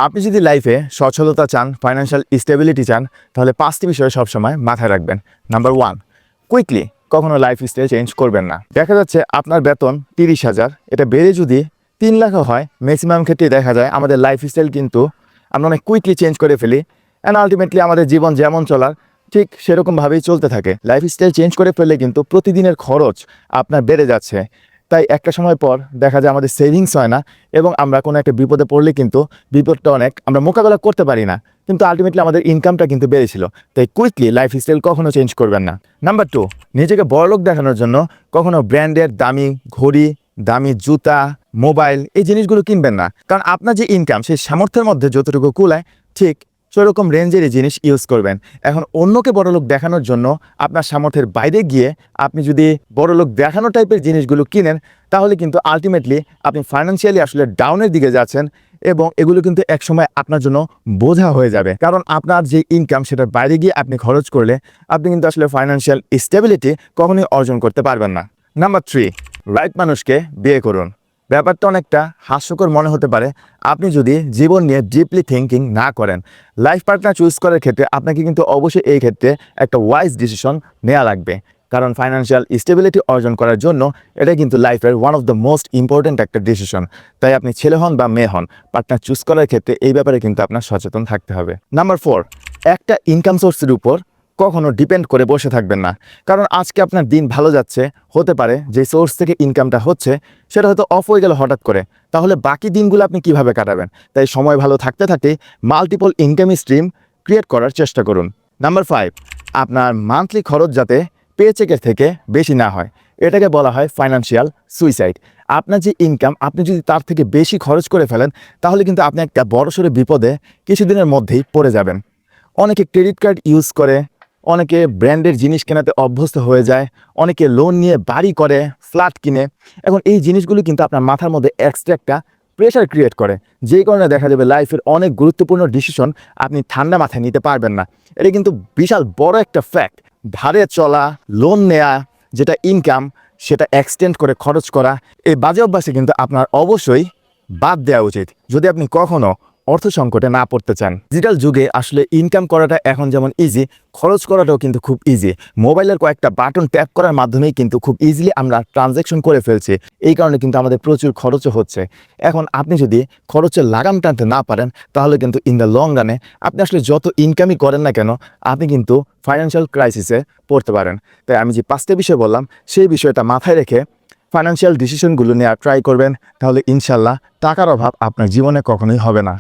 আপনি যদি লাইফে সচ্ছলতা চান, ফাইন্যান্সিয়াল স্টেবিলিটি চান, তাহলে 5টি বিষয় সবসময় মাথায় রাখবেন। নাম্বার 1, কুইকলি কখনো লাইফস্টাইল চেঞ্জ করবেন না। দেখা যাচ্ছে আপনার বেতন 30,000, এটা বেড়ে যদি 3 লাখও হয়, ম্যাক্সিমাম ক্ষেত্রে দেখা যায় আমাদের লাইফস্টাইল কিন্তু আমরা অনেক কুইকলি চেঞ্জ করে ফেলি, অ্যান্ড আলটিমেটলি আমাদের জীবন যেমন চলার ঠিক সেরকমভাবেই চলতে থাকে। লাইফস্টাইল চেঞ্জ করে ফেললে কিন্তু প্রতিদিনের খরচ আপনার বেড়ে যাচ্ছে, তাই একটা সময় পর দেখা যায় আমাদের সেভিংস হয় না, এবং আমরা কোনো একটা বিপদে পড়লে কিন্তু বিপদটা অনেক আমরা মোকাবেলা করতে পারি না, কিন্তু আলটিমেটলি আমাদের ইনকামটা কিন্তু বেড়েছিল। তাই কুইকলি লাইফস্টাইল কখনো চেঞ্জ করবেন না। নাম্বার 2, নিজেকে বড়লোক দেখানোর জন্য কখনো ব্র্যান্ডের দামি ঘড়ি, দামি জুতা, মোবাইল এই জিনিসগুলো কিনবেন না, কারণ আপনার যে ইনকাম সেই সামর্থ্যের মধ্যে যতটুকু কুলায় ঠিক সেরকম রেঞ্জেরই জিনিস ইউজ করবেন। এখন অন্যকে বড়লোক দেখানোর জন্য আপনার সামর্থ্যের বাইরে গিয়ে আপনি যদি বড়লোক দেখানো টাইপের জিনিসগুলো কিনেন, তাহলে কিন্তু আলটিমেটলি আপনি ফাইন্যান্সিয়ালি আসলে ডাউনের দিকে যাচ্ছেন, এবং এগুলো কিন্তু একসময় আপনার জন্য বোঝা হয়ে যাবে, কারণ আপনার যে ইনকাম সেটার বাইরে গিয়ে আপনি খরচ করলে আপনি কিন্তু আসলে ফাইন্যান্সিয়াল স্টেবিলিটি কখনোই অর্জন করতে পারবেন না। নাম্বার 3, রাইট মানুষকে বিয়ে করুন। ব্যাপারটা অনেকটা হাস্যকর মনে হতে পারে আপনি যদি জীবন নিয়ে ডিপলি থিঙ্কিং না করেন। লাইফ পার্টনার চুজ করার ক্ষেত্রে আপনাকে কিন্তু অবশ্যই এই ক্ষেত্রে একটা ওয়াইজ ডিসিশন নেওয়া লাগবে, কারণ ফাইন্যান্সিয়াল স্টেবিলিটি অর্জন করার জন্য এটা কিন্তু লাইফের one of the most important একটা ডিসিশন। তাই আপনি ছেলে হন বা মেয়ে হন, পার্টনার চুজ করার ক্ষেত্রে এই ব্যাপারে কিন্তু আপনার সচেতন থাকতে হবে। নাম্বার 4, একটা ইনকাম সোর্সের উপর কখনো ডিপেন্ড করে বসে থাকবেন না, কারণ আজকে আপনার দিন ভালো যাচ্ছে, হতে পারে যে সোর্স থেকে ইনকামটা হচ্ছে সেটা হয়তো অফ হয়ে গেল হঠাৎ করে, তাহলে বাকি দিনগুলো আপনি কিভাবে কাটাবেন? তাই সময় ভালো থাকতে থাকতে মাল্টিপল ইনকাম স্ট্রিম ক্রিয়েট করার চেষ্টা করুন। নাম্বার 5, আপনার মান্থলি খরচ যাতে পেচেকের থেকে বেশি না হয়, এটাকে বলা হয় ফাইন্যান্সিয়াল সুইসাইড। আপনার যে ইনকাম আপনি যদি তার থেকে বেশি খরচ করে ফেলেন, তাহলে কিন্তু আপনি একটা বড়সড় বিপদে কিছুদিনের মধ্যেই পড়ে যাবেন। অনেকে ক্রেডিট কার্ড ইউজ করে, অনেকে ব্র্যান্ডের জিনিস কেনাতে অভ্যস্ত হয়ে যায়, অনেকে লোন নিয়ে বাড়ি করে, ফ্ল্যাট কিনে। এখন এই জিনিসগুলো কিন্তু আপনার মাথার মধ্যে এক্সট্রা একটা প্রেশার ক্রিয়েট করে, যেই কারণে দেখা যাবে লাইফের অনেক গুরুত্বপূর্ণ ডিসিশন আপনি ঠান্ডা মাথায় নিতে পারবেন না। এটা কিন্তু বিশাল বড় একটা ফ্যাক্ট। ধারে চলা, লোন নেয়া, যেটা ইনকাম সেটা এক্সটেন্ড করে খরচ করা, এই বাজে অভ্যাসে কিন্তু আপনার অবশ্যই বাদ দেওয়া উচিত যদি আপনি কখনো অর্থ সংকটে না পড়তে চান। ডিজিটাল যুগে আসলে ইনকাম করাটা এখন যেমন ইজি, খরচ করাটাও কিন্তু খুব ইজি। মোবাইলের কয়েকটা বাটন ট্যাপ করার মাধ্যমেই কিন্তু খুব ইজিলি আমরা ট্রানজ্যাকশন করে ফেলছি, এই কারণে কিন্তু আমাদের প্রচুর খরচও হচ্ছে। এখন আপনি যদি খরচের লাগাম টানতে না পারেন, তাহলে কিন্তু ইন দ্য লং রানে আপনি আসলে যত ইনকামই করেন না কেন, আপনি কিন্তু ফাইন্যান্সিয়াল ক্রাইসিসে পড়তে পারেন। তাই আমি যে 5টা বিষয় বললাম সেই বিষয়টা মাথায় রেখে ফাইন্যান্সিয়াল ডিসিশনগুলো নেওয়ার ট্রাই করবেন, তাহলে ইনশাল্লাহ টাকার অভাব আপনার জীবনে কখনোই হবে না।